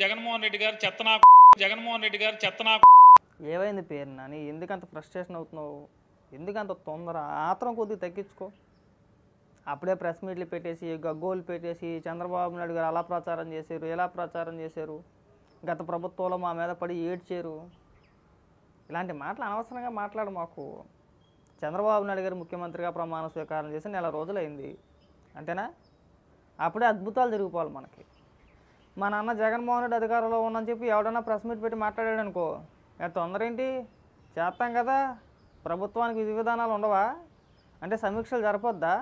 జగన్మోహన్ రెడ్డి గారు చెత్తనా జగన్మోహన్ రెడ్డి గారు చెత్తనా ఏమైంది పేరు నాని? ఎందుకంత ఫ్రస్ట్రేషన్ అవుతున్నావు? ఎందుకంత తొందర? ఆత్రం కొద్దిగా తగ్గించుకో. అప్పుడే ప్రెస్ మీట్లు పెట్టేసి గగ్గోలు పెట్టేసి చంద్రబాబు నాయుడు గారు అలా ప్రచారం చేశారు, ఇలా ప్రచారం చేశారు, గత ప్రభుత్వంలో మా మీద పడి ఏడ్చారు, ఇలాంటి మాటలు అనవసరంగా మాట్లాడు మాకు. చంద్రబాబు నాయుడు గారు ముఖ్యమంత్రిగా ప్రమాణ స్వీకారం చేసి నెల రోజులైంది అంతేనా? అప్పుడే అద్భుతాలు జరిగిపోవాలి మనకి. మా నాన్న జగన్మోహన్ రెడ్డి అధికారంలో ఉందని చెప్పి ఎవడన్నా ప్రెస్ మీట్ పెట్టి మాట్లాడాడు అనుకో, తొందర ఏంటి, చేస్తాం కదా, ప్రభుత్వానికి విధి విధానాలు ఉండవా అంటే సమీక్షలు జరపొద్దా?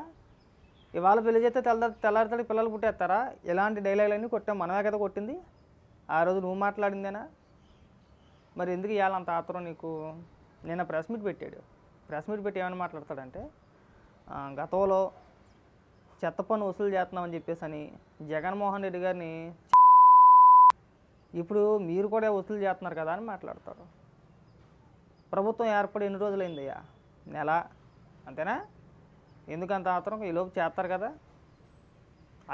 ఇవాళ పెళ్లి చేస్తే తెల్లారితడి పిల్లలు పుట్టేస్తారా? ఇలాంటి డైలాగులన్నీ కొట్టాం, మనమే కదా కొట్టింది. ఆ రోజు నువ్వు మాట్లాడిందేనా? మరి ఎందుకు ఇవాళ అంత ఆత్రం నీకు? నిన్న ప్రెస్ మీట్ పెట్టాడు. ప్రెస్ మీట్ పెట్టి ఏమైనా మాట్లాడతాడంటే, గతంలో చెత్త పన్ను వసూలు చేస్తున్నామని చెప్పేసి అని జగన్మోహన్ రెడ్డి గారిని ఇప్పుడు మీరు కూడా వసూలు చేస్తున్నారు కదా అని మాట్లాడతాడు. ప్రభుత్వం ఏర్పడి ఎన్ని రోజులైందయ్యా? నెల అంతేనా? ఎందుకంత ఆత్రం? ఈలోపు చేస్తారు కదా,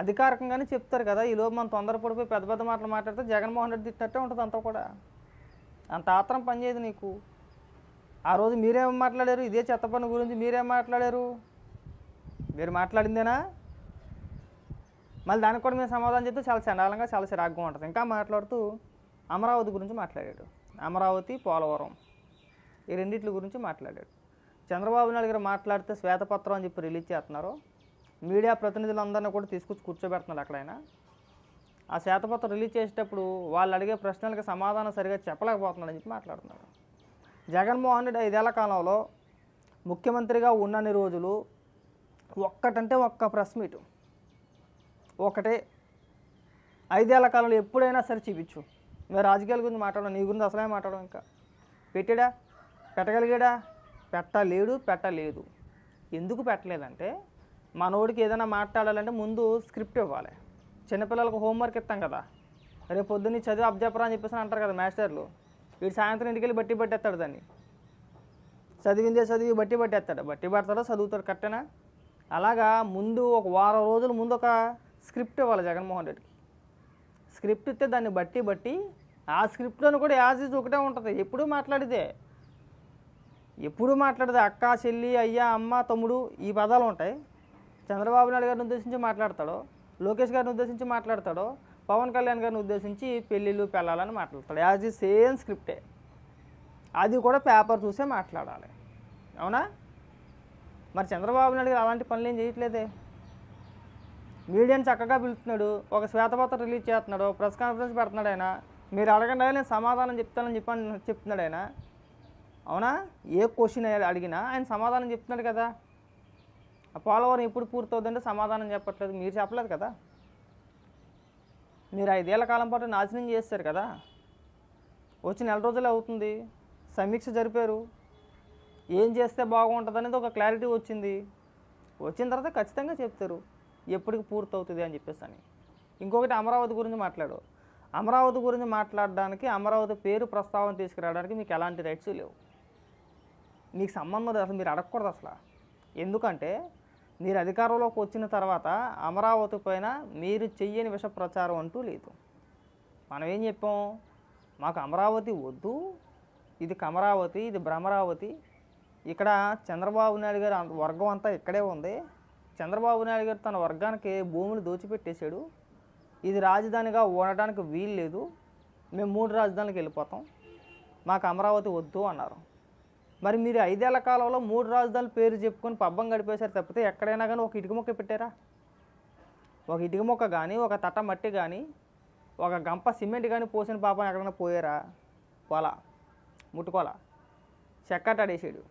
అధికారికంగానే చెప్తారు కదా. ఈలోపు మనం తొందరపడిపోయి పెద్ద పెద్ద మాటలు మాట్లాడితే జగన్మోహన్ రెడ్డి తిట్టినట్టే ఉంటుంది అంతా కూడా. అంత ఆత్రం పనిచేయదు నీకు. ఆ రోజు మీరేం మాట్లాడారు? ఇదే చెత్త పన్ను గురించి మీరేం మాట్లాడారు? మీరు మాట్లాడిందేనా? మళ్ళీ దానికి కూడా మేము సమాధానం చెప్తే చాలా చండాలంగా చాలా చిరాగ్గా ఉంటుంది. ఇంకా మాట్లాడుతూ అమరావతి గురించి మాట్లాడాడు. అమరావతి, పోలవరం ఈ రెండింటి గురించి మాట్లాడాడు. చంద్రబాబు నాయుడు గారు మాట్లాడితే శ్వేతపత్రం అని చెప్పి రిలీజ్ చేస్తున్నారు. మీడియా ప్రతినిధులందరినీ కూడా తీసుకొచ్చి కూర్చోబెడుతున్నారు అక్కడైనా. ఆ శ్వేతపత్రం రిలీజ్ చేసేటప్పుడు వాళ్ళు అడిగే ప్రశ్నలకు సమాధానం సరిగా చెప్పలేకపోతున్నాడని చెప్పి మాట్లాడుతున్నారు. జగన్మోహన్ రెడ్డి 5 ఏళ్ల కాలంలో ముఖ్యమంత్రిగా ఉన్నన్ని రోజులు ఒక్కటంటే ఒక్క ప్రెస్ మీటు ఒకటే. 5 ఏళ్ల కాలంలో ఎప్పుడైనా సరే చూపించు. మేము రాజకీయాల గురించి మాట్లాడడం, నీ గురించి అసలే మాట్లాడడం. ఇంకా పెట్టాడా? పెట్టగలిగాడా? పెట్టలేదు. ఎందుకు పెట్టలేదంటే, మనోడికి ఏదైనా మాట్లాడాలంటే ముందు స్క్రిప్ట్ ఇవ్వాలి. చిన్నపిల్లలకు హోంవర్క్ ఇస్తాం కదా, రేపు పొద్దున్న చదివి అబ్జెపరా అని చెప్పేసి అంటారు కదా మాస్టర్లు. వీడు సాయంత్రం ఇంటికి వెళ్ళి బట్టి పట్టేస్తాడు, దాన్ని చదివి బట్టి పడతాడో చదువుతాడు కరెక్టేనా? అలాగా ముందు ఒక వారం రోజుల ముందు ఒక స్క్రిప్ట్ ఇవ్వాలి జగన్మోహన్ రెడ్డికి. స్క్రిప్ట్ ఇస్తే దాన్ని బట్టి ఆ స్క్రిప్ట్లోనూ కూడా యాజ్ ఈజ్ ఒకటే ఉంటుంది. ఎప్పుడూ మాట్లాడితే అక్క, చెల్లి, అయ్య, అమ్మ, తమ్ముడు ఈ పదాలు ఉంటాయి. చంద్రబాబు నాయుడు గారిని ఉద్దేశించి మాట్లాడతాడో, లోకేష్ గారిని ఉద్దేశించి మాట్లాడతాడో, పవన్ కళ్యాణ్ గారిని ఉద్దేశించి పెళ్ళిళ్ళు పెళ్ళాలని మాట్లాడతాడు. యాజ్ ఈ సేమ్ స్క్రిప్టే. అది కూడా పేపర్ చూసే మాట్లాడాలి. అవునా? మరి చంద్రబాబు నాయుడు గారు అలాంటి పనులు ఏం చేయట్లేదే. మీడియాని చక్కగా పిలుస్తున్నాడు, ఒక శ్వేతపత్రం రిలీజ్ చేస్తున్నాడు, ప్రెస్ కాన్ఫరెన్స్ పెడుతున్నాడు ఆయన. మీరు అడగండి, నేను సమాధానం చెప్తానని చెప్తున్నాడు ఆయన. అవునా? ఏ క్వశ్చన్ అడిగినా ఆయన సమాధానం చెప్తున్నాడు కదా. ఆ పోలవరం ఎప్పుడు పూర్తవుతుందంటే సమాధానం చెప్పట్లేదు. మీరు చెప్పలేదు కదా. మీరు 5 ఏళ్ల కాలం పాటు నాశనం చేస్తారు కదా. వచ్చి నెల రోజులే అవుతుంది, సమీక్ష జరిపారు, ఏం చేస్తే బాగుంటుంది అనేది ఒక క్లారిటీ వచ్చింది. వచ్చిన తర్వాత ఖచ్చితంగా చెప్తారు ఎప్పటికి పూర్తవుతుంది అని చెప్పేసి అని. ఇంకొకటి అమరావతి గురించి మాట్లాడు. అమరావతి గురించి మాట్లాడడానికి, అమరావతి పేరు ప్రస్తావన తీసుకురావడానికి మీకు ఎలాంటి రైట్స్ లేవు. మీకు సంబంధం అసలు మీరు అడగకూడదు అసలు. ఎందుకంటే మీరు అధికారంలోకి వచ్చిన తర్వాత అమరావతి పైన మీరు చెయ్యని విష ప్రచారం అంటూ లేదు. మనం ఏం చెప్పాం? మాకు అమరావతి వద్దు, ఇది కమరావతి, ఇది భ్రమరావతి, ఇక్కడ చంద్రబాబు నాయుడు గారి వర్గం అంతా ఇక్కడే ఉంది, చంద్రబాబు నాయుడు గారు తన వర్గానికి భూములు దోచిపెట్టేశాడు, ఇది రాజధానిగా ఉండడానికి వీలు లేదు, మేము 3 రాజధానులకు వెళ్ళిపోతాం, మాకు అమరావతి వద్దు అన్నారు. మరి మీరు 5 ఏళ్ల కాలంలో 3 రాజధానుల పేరు చెప్పుకొని పబ్బం గడిపేశారు తప్పితే ఎక్కడైనా కానీ ఒక ఇటుక మొక్క పెట్టారా? ఒక ఇటుక మొక్క కానీ, ఒక తట్ట మట్టి కానీ, ఒక గంప సిమెంట్ కానీ పోసిన పాపం ఎక్కడైనా పోయారా? ముట్టుకోలా. చెక్కటాడేసాడు.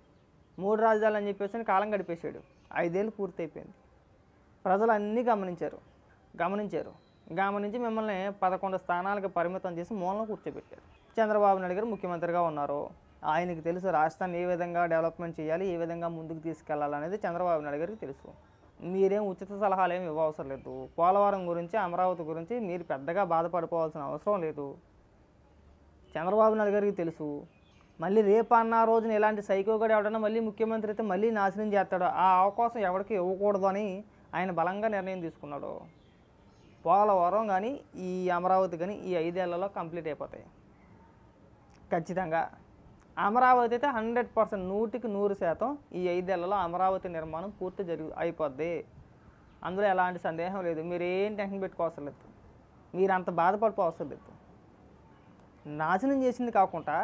3 రాజధానులు అని చెప్పేసి కాలం గడిపేశాడు. 5 ఏళ్ళు పూర్తయిపోయింది. ప్రజలు అన్నీ గమనించి మిమ్మల్ని 11 స్థానాలకు పరిమితం చేసి మూలను కూర్చోబెట్టారు. చంద్రబాబు నాయుడు గారు ముఖ్యమంత్రిగా ఉన్నారు. ఆయనకి తెలుసు రాష్ట్రాన్ని ఏ విధంగా డెవలప్మెంట్ చేయాలి, ఏ విధంగా ముందుకు తీసుకెళ్లాలనేది చంద్రబాబు నాయుడు గారికి తెలుసు. మీరేం ఉచిత సలహాలు ఏమి ఇవ్వవసరం లేదు. పోలవరం గురించి, అమరావతి గురించి మీరు పెద్దగా బాధపడిపోవాల్సిన అవసరం లేదు. చంద్రబాబు నాయుడు గారికి తెలుసు. మళ్ళీ రేపు అన్న రోజున ఇలాంటి సైకోగాడు ఎవడన్నా మళ్ళీ ముఖ్యమంత్రి అయితే మళ్ళీ నాశనం చేస్తాడు. ఆ అవకాశం ఎవరికి ఇవ్వకూడదు అని ఆయన బలంగా నిర్ణయం తీసుకున్నాడు. పోలవరం కానీ ఈ అమరావతి కానీ ఈ 5 ఏళ్లలో కంప్లీట్ అయిపోతాయి ఖచ్చితంగా. అమరావతి అయితే 100%, 100% ఈ 5 ఏళ్లలో అమరావతి నిర్మాణం పూర్తి అయిపోద్ది. అందులో ఎలాంటి సందేహం లేదు. మీరు ఏం టెన్షన్ పెట్టుకోవసరం లేదు. మీరు అంత బాధపడిపోవసరం లేదు. నాశనం చేసింది కాకుండా,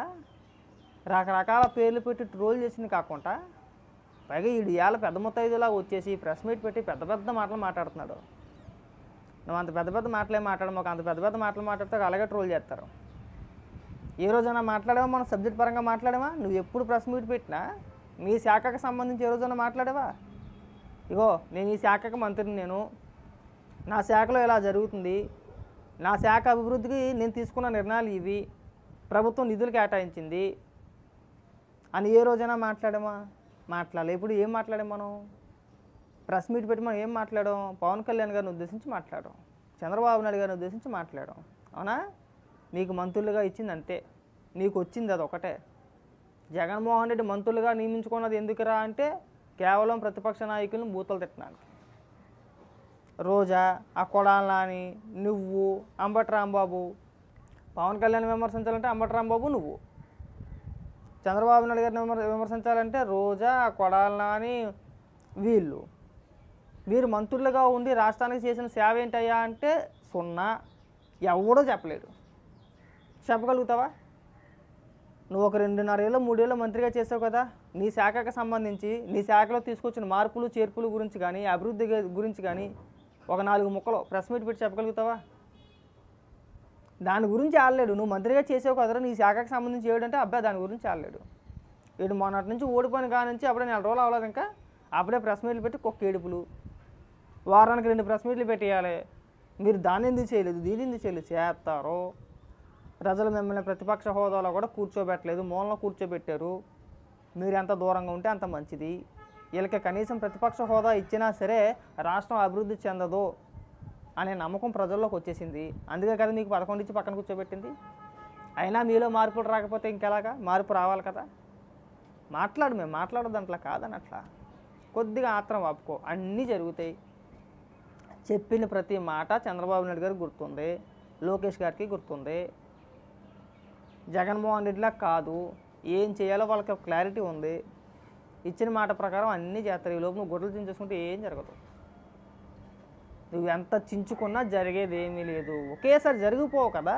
రకరకాల పేర్లు పెట్టి ట్రోల్ చేసింది కాకుండా, పైగా ఈడు ఇవాళ పెద్ద ముత్తైదులా వచ్చేసి ప్రెస్ మీట్ పెట్టి పెద్ద పెద్ద మాటలు మాట్లాడుతున్నాడు. నువ్వు అంత పెద్ద పెద్ద మాటలే మాట్లాడము, అంత పెద్ద పెద్ద మాటలు మాట్లాడితే అలాగే ట్రోల్ చేస్తారు. ఏ రోజైనా మాట్లాడావా? మనం సబ్జెక్ట్ పరంగా మాట్లాడావా? నువ్వు ఎప్పుడు ప్రెస్ మీట్ పెట్టినా మీ శాఖకు సంబంధించి ఏ రోజైనా మాట్లాడావా? ఇగో నేను ఈ శాఖకు మంత్రిని, నా శాఖలో ఇలా జరుగుతుంది, నా శాఖ అభివృద్ధికి నేను తీసుకున్న నిర్ణయాలు ఇవి, ప్రభుత్వం నిధులు కేటాయించింది అని ఏ రోజైనా మాట్లాడామా? మాట్లాడలే. ఇప్పుడు ఏం మాట్లాడాం? మనం ప్రెస్ మీట్ పెట్టి మనం ఏం మాట్లాడాం? పవన్ కళ్యాణ్ గారిని ఉద్దేశించి మాట్లాడాం, చంద్రబాబు నాయుడు గారిని ఉద్దేశించి మాట్లాడాం. అవునా? నీకు మంత్రులుగా ఇచ్చింది అంతే, నీకు వచ్చింది అది ఒకటే. జగన్మోహన్ రెడ్డి మంత్రులుగా నియమించుకున్నది ఎందుకురా అంటే కేవలం ప్రతిపక్ష నాయకులను బూతులు తిట్టడానికి. రోజా, ఆ కొడాలి నాని, నువ్వు, అంబటి రాంబాబు. పవన్ కళ్యాణ్ విమర్శించాలంటే అంబటి రాంబాబు నువ్వు, చంద్రబాబు నాయుడు గారిని విమర్శించాలంటే రోజా, కొడాలి నాని, వీళ్ళు. మీరు మంత్రులుగా ఉండి రాష్ట్రానికి చేసిన సేవ ఏంటయ్యా అంటే 0. ఎవడో చెప్పలేడు. చెప్పగలుగుతావా? నువ్వు ఒక 2.5 ఏళ్ళు 3 ఏళ్ళు మంత్రిగా చేసావు కదా, నీ శాఖకు సంబంధించి నీ శాఖలో తీసుకొచ్చిన మార్పులు చేర్పులు గురించి కానీ అభివృద్ధి గురించి కానీ ఒక 4 ముక్కలు ప్రెస్ మీట్ పెట్టి చెప్పగలుగుతావా? దాని గురించి ఆడలేడు. నువ్వు మంత్రిగా చేసావు కదరా, నీ శాఖకు సంబంధించి ఏడంటే అబ్బాయి దాని గురించి ఆడలేడు. వీడు మొన్నటి నుంచి ఓడిపోయిన కాడ నుంచి అప్పుడే 4 రోజులు అవ్వలేదు, ఇంకా అప్పుడే ప్రెస్ మీట్లు పెట్టి కుక్క ఏడుపులు. వారానికి 2 ప్రెస్ మీట్లు పెట్టేయాలి. మీరు దాన్ని ఎందుకు చేయలేదు, దీన్ని ఎందుకు చేయలేదు? చేస్తారు. ప్రజలు మిమ్మల్ని ప్రతిపక్ష హోదాలో కూడా కూర్చోబెట్టలేదు, మూలలో కూర్చోబెట్టారు. మీరు ఎంత దూరంగా ఉంటే అంత మంచిది. వీళ్ళకి కనీసం ప్రతిపక్ష హోదా ఇచ్చినా సరే రాష్ట్రం అభివృద్ధి చెందదు అనే నమ్మకం ప్రజల్లోకి వచ్చేసింది. అందుకే కదా మీకు 11 ఇచ్చి పక్కన కూర్చోబెట్టింది. అయినా మీలో మార్పులు రాకపోతే ఇంకెలాగా? మార్పు రావాలి కదా. మేము మాట్లాడదు అట్లా కాదని, అట్లా కొద్దిగా ఆత్రం ఆపుకో, అన్నీ జరుగుతాయి. చెప్పిన ప్రతి మాట చంద్రబాబు నాయుడు గారికి గుర్తుంది, లోకేష్ గారికి గుర్తుంది. జగన్మోహన్ రెడ్డిలా కాదు, ఏం చేయాలో వాళ్ళకి క్లారిటీ ఉంది. ఇచ్చిన మాట ప్రకారం అన్నీ చేస్తారు. ఈ లోపు నువ్వు గుడ్డలు చించేసుకుంటే ఏం జరగదు. నువ్వు ఎంత చించుకున్నా జరిగేది ఏమీ లేదు. ఒకేసారి జరిగిపోవు కదా.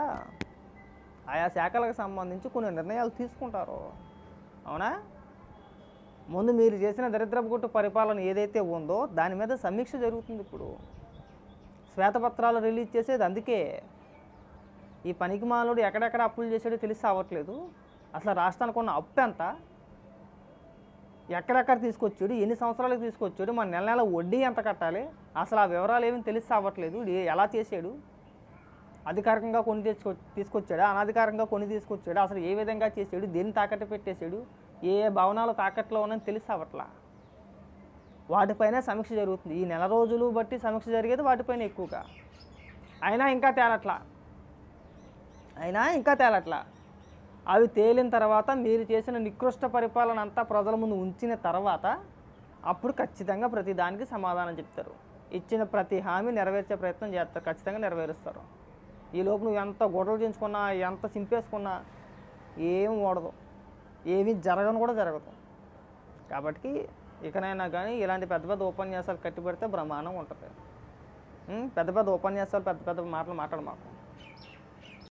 ఆయా శాఖలకు సంబంధించి కొన్ని నిర్ణయాలు తీసుకుంటారు. అవునా? ముందు మీరు చేసిన దరిద్రపు గుట్టు పరిపాలన ఏదైతే ఉందో దాని మీద సమీక్ష జరుగుతుంది. ఇప్పుడు శ్వేతపత్రాలు రిలీజ్ చేసేది అందుకే. ఈ పనికి మానుడు ఎక్కడెక్కడ అప్పులు చేసాడో తెలిసి అవ్వట్లేదు. అసలు రాష్ట్రానికి ఉన్న అప్పు ఎంత, ఎక్కడెక్కడ తీసుకొచ్చాడు, ఎన్ని సంవత్సరాలకు తీసుకొచ్చాడు, మన నెల నెల వడ్డీ ఎంత కట్టాలి, అసలు ఆ వివరాలు ఏమీ తెలిసి అవ్వట్లేదు. ఎలా చేసాడు? అధికారికంగా కొన్ని తీసుకొచ్చాడా, అనధికారికంగా కొన్ని తీసుకొచ్చాడు, అసలు ఏ విధంగా చేసాడు, దేన్ని తాకట్టు పెట్టేశాడు, ఏ భవనాలు తాకట్లో ఉన్నాయని తెలిసి అవ్వట్లా. వాటిపైనే సమీక్ష జరుగుతుంది. ఈ నెల రోజులు బట్టి సమీక్ష జరిగేది వాటిపైన ఎక్కువగా. అయినా ఇంకా తేలట్లా. అవి తేలిన తర్వాత మీరు చేసిన నికృష్ట పరిపాలన అంతా ప్రజల ముందు ఉంచిన తర్వాత అప్పుడు ఖచ్చితంగా ప్రతి దానికి సమాధానం చెప్తారు. ఇచ్చిన ప్రతి హామీ నెరవేర్చే ప్రయత్నం చేస్తారు, ఖచ్చితంగా నెరవేరుస్తారు. ఈ లోపు నువ్వు ఎంత గొడవలు చేయించుకున్నా, ఎంత చింపేసుకున్నా ఏం ఓడదు, ఏమీ జరగను కూడా జరగదు. కాబట్టి ఇకనైనా కానీ ఇలాంటి పెద్ద పెద్ద ఉపన్యాసాలు కట్టి పెడితే బ్రహ్మాండంగా ఉంటుంది. పెద్ద పెద్ద ఉపన్యాసాలు పెద్ద పెద్ద మాటలు మాట్లాడు మాకు.